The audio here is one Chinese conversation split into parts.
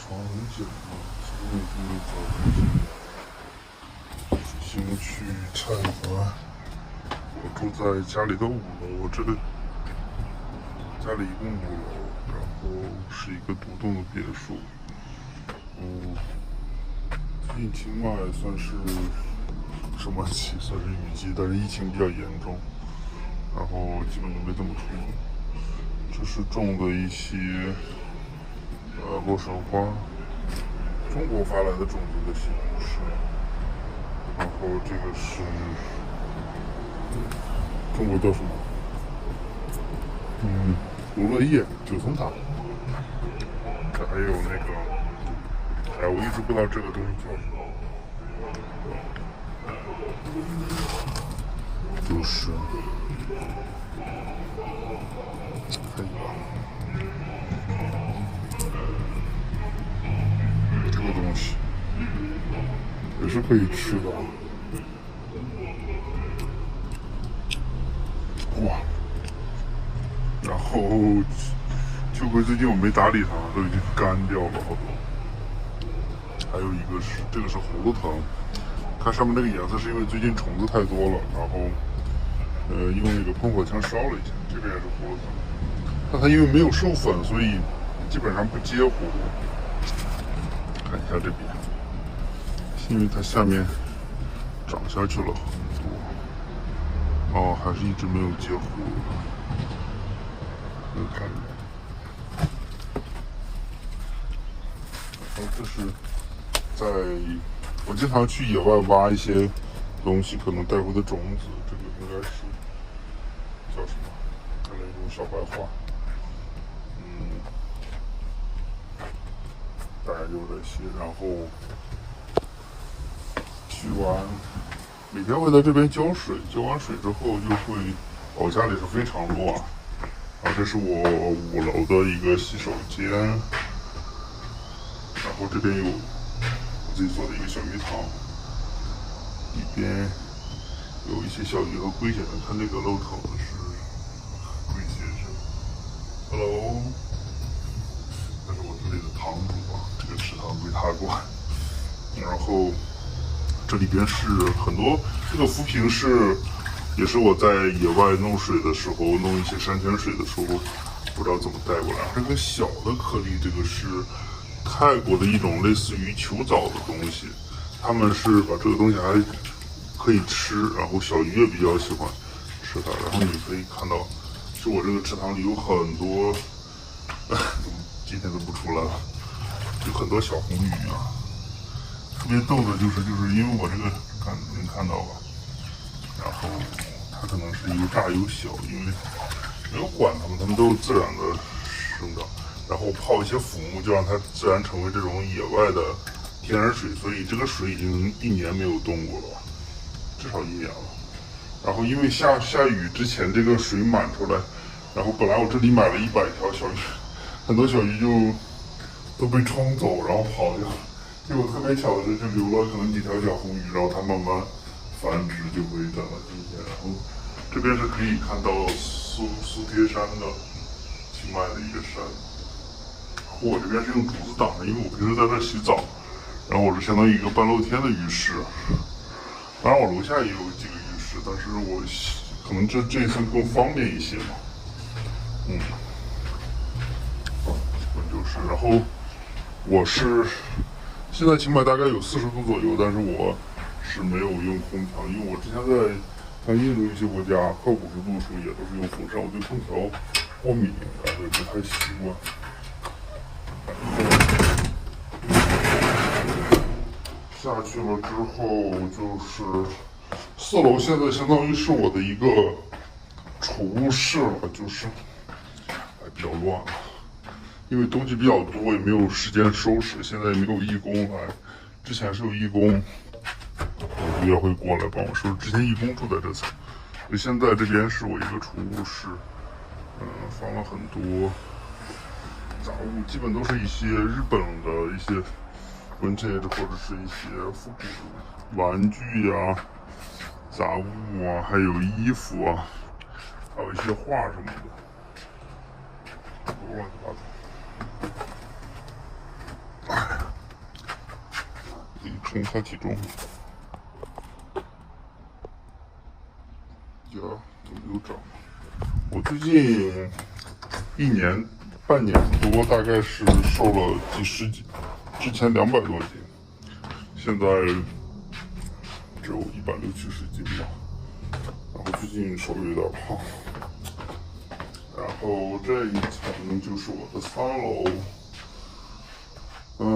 床很久了，今天已经没早起，先去菜馆。我住在家里的5楼，这个家里一共5楼，然后是一个独栋的别墅。最近清迈算是什么季？算是雨季，但是疫情比较严重，然后基本就没怎么出门。这是种的一些洛神花，中国发来的种子的西红柿，然后这个是中国叫什么？罗勒叶、九层塔，这还有那个，哎，我一直不知道这个东西叫什么，就是这个东西也是可以吃的。哇！然后秋葵最近我没打理它，都已经干掉了好多。还有一个是这个是葫芦藤，看上面那个颜色是因为最近虫子太多了，然后用那个喷火枪烧了一下。这个也是葫芦藤，但它因为没有授粉，所以基本上不结葫芦。看一下这边，因为它下面长下去了很多，哦，还是一直没有结葫芦。能看见。然后这是在我经常去野外挖一些东西，可能带回的种子，这个应该是叫什么？看那种小白花，大概就这些。然后去完，每天会在这边浇水，浇完水之后就会，我家里是非常乱。然后这是我5楼的一个洗手间，然后这边有我自己做的一个小鱼塘，里边有一些小鱼和龟先生。看那个露头的是龟先生 ，Hello， 这是我这里的堂主啊，这个池塘归他管。然后这里边是很多，这个浮萍是。也是我在野外弄水的时候，弄一些山泉水的时候，不知道怎么带过来。这个小的颗粒，这个是泰国的一种类似于球藻的东西，他们是把这个东西还可以吃，然后小鱼也比较喜欢吃它。然后你可以看到，是我这个池塘里有很多，今天都不出来了，有很多小红鱼啊。特别逗的就是因为我这个能看到吧。然后它可能是有大有小，因为没有管它们，它们都是自然的生长。然后泡一些腐木，就让它自然成为这种野外的天然水，所以这个水已经1年没有动过了，至少1年了。然后因为下雨之前这个水满出来，然后本来我这里买了100条小鱼，很多小鱼就都被冲走，然后跑掉。结果特别巧的是，就留了可能几条小红鱼，然后它慢慢繁殖就会长到今天。然后这边是可以看到苏贴山的，清迈的一个山。我这边是用竹子挡的，因为我平时在这洗澡，然后我是相当于一个半露天的浴室。当然我楼下也有几个浴室，但是我可能这一层更方便一些嘛。就是，然后我是现在清迈大概有40度左右，但是我是没有用空调，因为我之前在像印度一些国家快50度的时候也都是用风扇，我对空调过敏，然后也不太习惯。下去了之后就是4楼，现在相当于是我的一个储物室了，就是比较乱了，因为东西比较多，也没有时间收拾。现在也没有义工来，之前是有义工。也会过来帮我收拾。之前义工住在这层，所以现在这边是我一个储物室，放了很多杂物，基本都是一些日本的一些vintage或者是一些复古的玩具啊、杂物啊，还有衣服啊，还有一些画什么的，乱七八糟。称一下体重。呀，怎么又涨了？我最近1年半年多，大概是瘦了几十斤，之前200多斤，现在只有160、70斤吧。然后最近手有点胖。然后这一层就是我的3楼。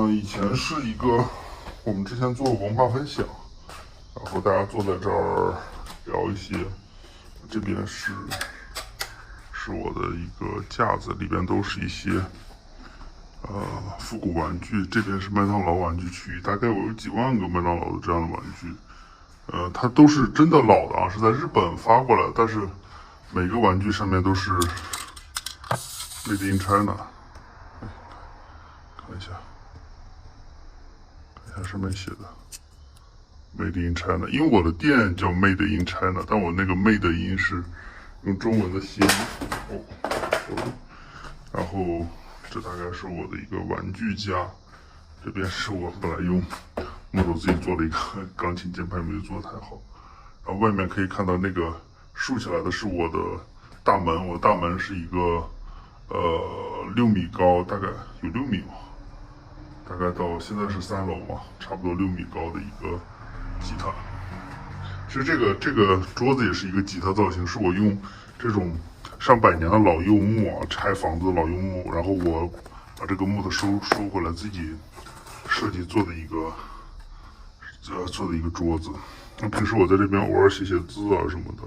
以前是一个我们之前做文化分享，然后大家坐在这儿聊一些。这边是我的一个架子，里边都是一些复古玩具。这边是麦当劳玩具区域，大概我有几万个麦当劳的这样的玩具。它都是真的老的啊，是在日本发过来的，但是每个玩具上面都是 Made in China。看一下上面写的 Made in China， 因为我的店叫 Made in China， 但我那个 Made in 是用中文的谐音。然后这大概是我的一个玩具架，这边是我本来用木头自己做了一个钢琴键盘，没有做得太好。然后外面可以看到那个竖起来的是我的大门，我的大门是一个6米高，大概有6米嘛，大概到现在是3楼嘛，差不多6米高的一个吉他。其实这个桌子也是一个吉他造型，是我用这种上百年的老柚木啊，拆房子的老柚木，然后我把这个木头收回来，自己设计做的一个桌子。那平时我在这边偶尔写字啊什么的，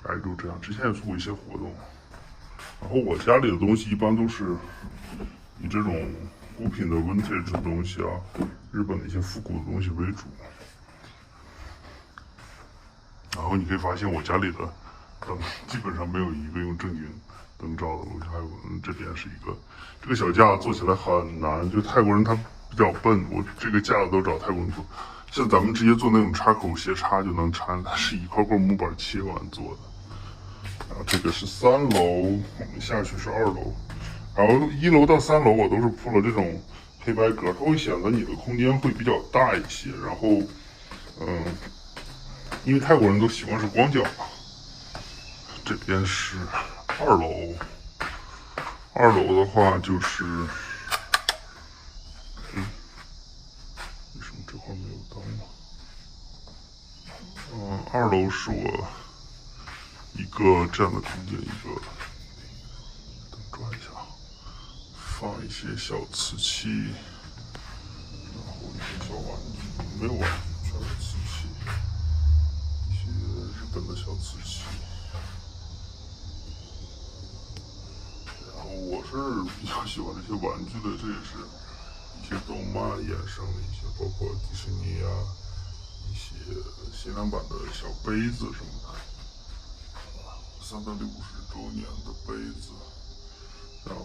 大概就这样。之前也做过一些活动。然后我家里的东西一般都是以这种古品的 vintage 的东西啊，日本的一些复古的东西为主。然后你可以发现我家里的灯基本上没有一个用正经灯罩的。还有这边是一个，这个小架子做起来很难，就泰国人他比较笨，我这个架子都找泰国人做，像咱们直接做那种插口斜插就能插，它是一块块木板切完做的。然后这个是3楼，我们下去是2楼。然后1楼到3楼我都是铺了这种黑白格，它会显得你的空间会比较大一些。然后，因为泰国人都习惯是光脚嘛。这边是2楼，2楼的话就是，为什么这块没有灯呢？2楼是我一个这样的空间，一个灯转一下，放一些小瓷器，然后一些小玩具，没有玩具，全是瓷器，一些日本的小瓷器。然后我是比较喜欢这些玩具的，这也是一些动漫衍生的一些，包括迪士尼啊，一些限量版的小杯子什么的。360周年的杯子，然后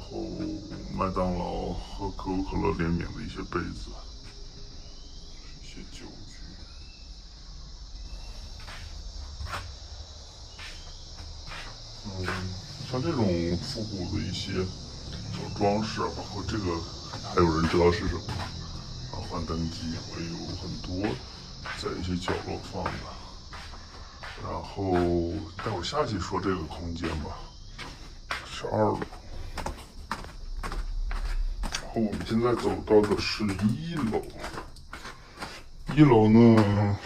麦当劳和可口可乐联名的一些杯子，一些酒具。像这种复古的一些小装饰，包括这个，还有人知道是什么吗？幻灯机，我也有很多在一些角落放的。然后待会下去说这个空间吧，是2楼。然后我们现在走到的是1楼。1楼呢，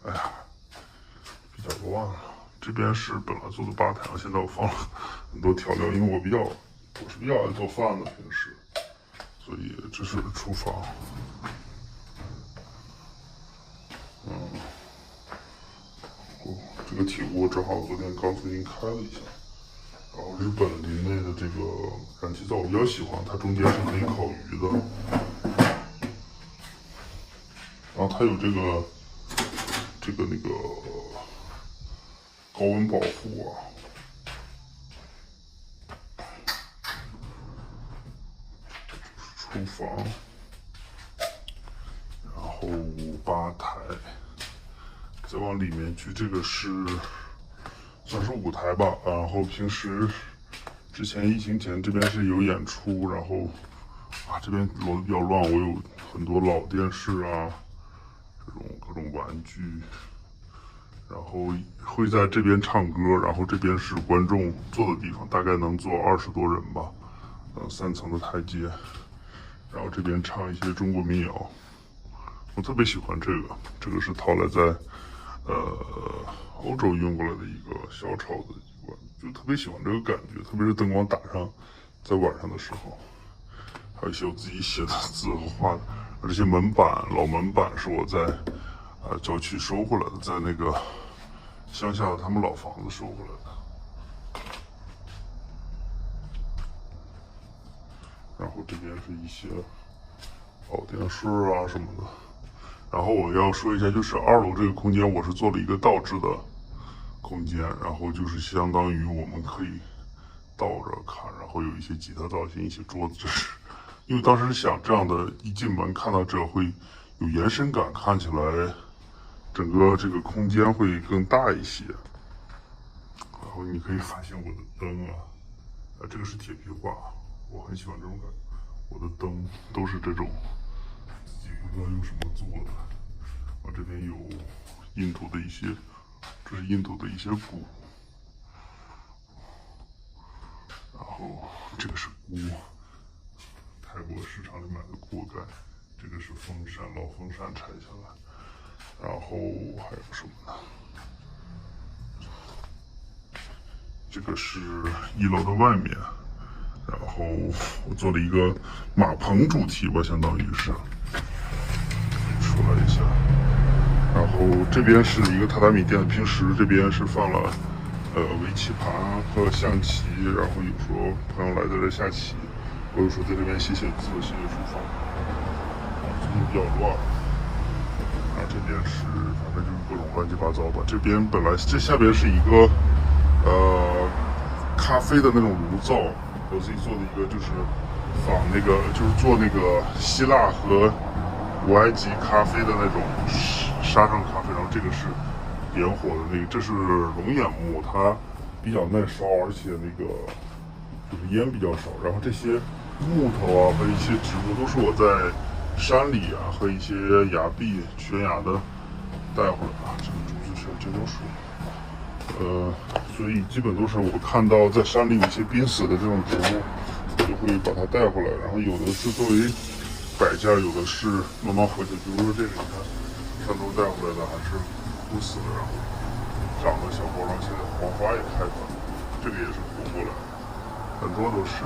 哎呀，比较乱了。这边是本来做的吧台，现在我放了很多调料，因为我是比较爱做饭的，平时，所以这是厨房。这个铁锅正好昨天刚重新开了一下。然后日本林内的这个燃气灶我比较喜欢，它中间是可以烤鱼的。然后它有这个那个高温保护啊。厨房，然后吧台。再往里面去，这个是算是舞台吧。然后平时之前疫情前这边是有演出，然后这边摞的比较乱，我有很多老电视啊，这种各种玩具，然后会在这边唱歌，然后这边是观众坐的地方，大概能坐20多人吧，3层的台阶，然后这边唱一些中国民谣，我特别喜欢这个，这个是淘来在欧洲运过来的一个小炒的一个，就特别喜欢这个感觉，特别是灯光打上，在晚上的时候。还有一些我自己写的字和画的，而这些门板，老门板是我在郊区收回来的，在那个乡下的他们老房子收回来的。然后这边是一些老电视啊什么的。然后我要说一下，就是2楼这个空间，我是做了一个倒置的空间，然后就是相当于我们可以倒着看，然后有一些吉他造型，一些桌子，这是。因为当时想这样的，一进门看到这会有延伸感，看起来整个这个空间会更大一些。然后你可以发现我的灯啊，这个是铁皮画，我很喜欢这种感觉。我的灯都是这种自己不知道用什么做的。我这边有印度的一些，这是印度的一些鼓，然后这个是锅。泰国市场里买的锅盖，这个是风扇，老风扇拆下来，然后还有什么呢？这个是1楼的外面，然后我做了一个马棚主题吧，相当于是出来一下。然后这边是一个榻榻米垫，平时这边是放了围棋盘和象棋，然后有时候朋友来在这下棋。我有时候在这边写写字，写写书法，最近比较乱。然后这边是反正就是各种乱七八糟吧。这边本来这下边是一个咖啡的那种炉灶，我自己做的一个就是仿那个就是做那个希腊和古埃及咖啡的那种沙上咖啡。然后这个是点火的那个，这是龙眼木，它比较耐烧，而且那个就是烟比较少。然后这些木头啊和一些植物都是我在山里啊和一些崖壁悬崖的带回来的，这个竹子是结果树，所以基本都是我看到在山里有一些濒死的这种植物，我就会把它带回来，然后有的是作为摆件，有的是慢慢活起来。比如说这个，你看山东带回来的还是枯死的，然后长了小包，然后现在黄花也开了，这个也是活过来的。很多都是，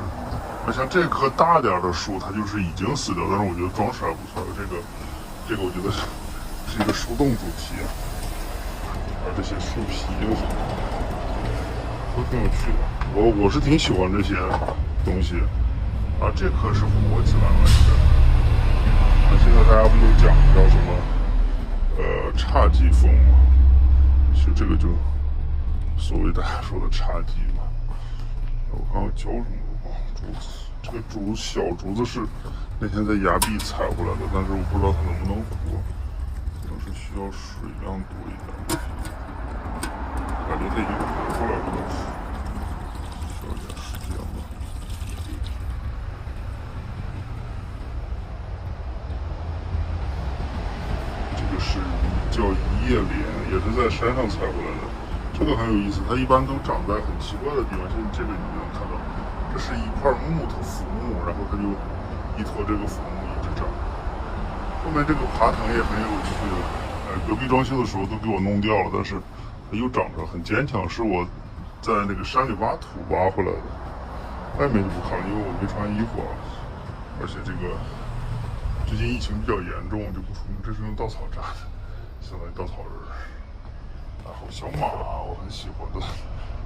那像这棵大点的树，它就是已经死掉，但是我觉得装饰还不错。这个我觉得是一个树洞主题，而这些树皮都挺有趣的。我是挺喜欢这些东西。啊，这棵是活起来了，应该。那现在大家不都讲叫什么侘寂风嘛？其实这个就所谓大家说的侘寂嘛。我看我浇什么竹子，这个小竹子是那天在崖壁采回来的，但是我不知道它能不能活，可能是需要水量多一点。感觉它已经活出来了，需要点时间吧。这个是叫一叶莲，也是在山上采回来的。这个很有意思，它一般都长在很奇怪的地方，像这个你能看到，这是一块木头腐木，然后它就依托这个腐木一直长。后面这个爬藤也很有趣，隔壁装修的时候都给我弄掉了，但是它又长着很坚强，是我在那个山里挖土挖回来的。外面就不看了，因为我没穿衣服啊，而且这个最近疫情比较严重，就不出门。这是用稻草扎的，相当于稻草人。然后小马，我很喜欢的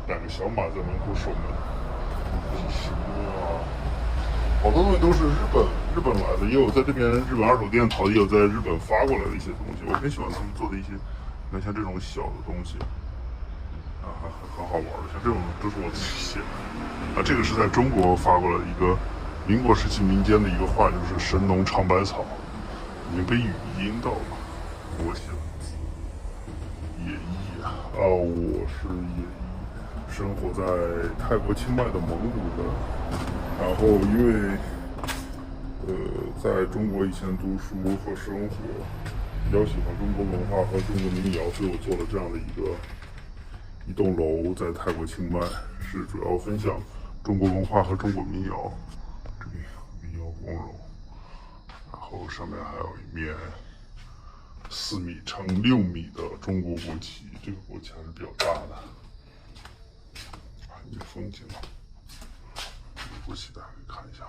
，2个小马在门口守门。哇，好多东西都是日本来的，也有在这边日本二手店淘，也有在日本发过来的一些东西。我很喜欢他们做的一些，你看像这种小的东西，啊，很好玩的。像这种都是我自己写的。啊，这个是在中国发过来的一个民国时期民间的一个画，就是神农尝百草，已经被语音到了。我写的字，野医。我是野医，生活在泰国清迈的蒙古的。然后因为在中国以前读书和生活，比较喜欢中国文化和中国民谣，所以我做了这样的一栋楼，在泰国清迈，是主要分享中国文化和中国民谣。这里民谣光荣，然后上面还有一面4米乘6米的中国国旗，这个国旗还是比较大的。一个风景，这个国旗大家可以看一下，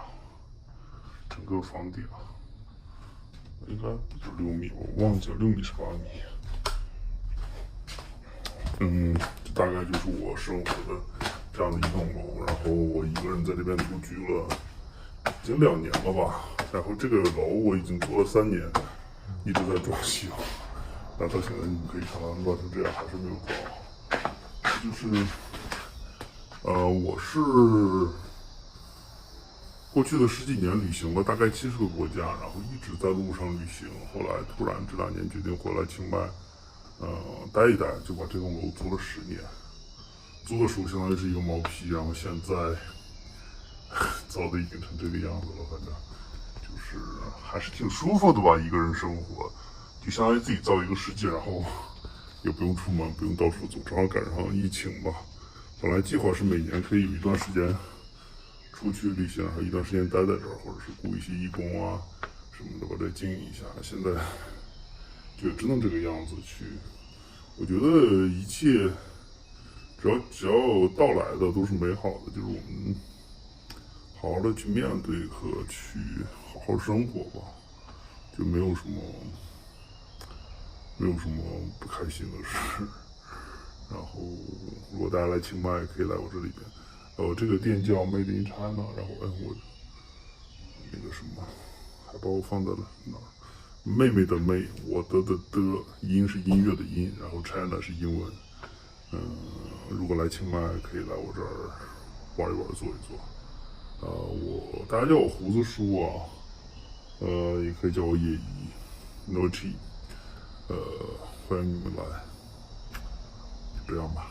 整个房顶应该不止6米，我忘记了6米是8米。这大概就是我生活的这样的一栋楼，然后我一个人在这边独居了，已经2年了吧。然后这个楼我已经住了3年，一直在装修。那到现在你们可以看到乱成这样，还是没有装好。就是，我是过去的10几年旅行了大概70个国家，然后一直在路上旅行。后来突然这2年决定回来清迈，待一待，就把这栋楼租了10年。租的时候相当于是一个毛坯，然后现在造的已经成这个样子了，反正就是还是挺舒服的吧。一个人生活，就相当于自己造一个世界，然后也不用出门，不用到处走，正好赶上疫情吧。本来计划是每年可以有一段时间出去旅行，然后一段时间待在这儿，或者是雇一些义工啊什么的把这经营一下。现在就只能这个样子去。我觉得一切只要到来的都是美好的，就是我们好好的去面对和去好好生活吧，就没有什么不开心的事。然后如果大家来清迈，可以来我这里边。这个店叫 Made in China， 然后我那个什么还把我放在了哪儿？妹妹的妹，我的音是音乐的音，然后 China 是英文。如果来清迈，可以来我这儿玩一玩，坐一坐。大家叫我胡子叔啊，也可以叫我野姨 ，Nochi，欢迎你们来，就这样吧。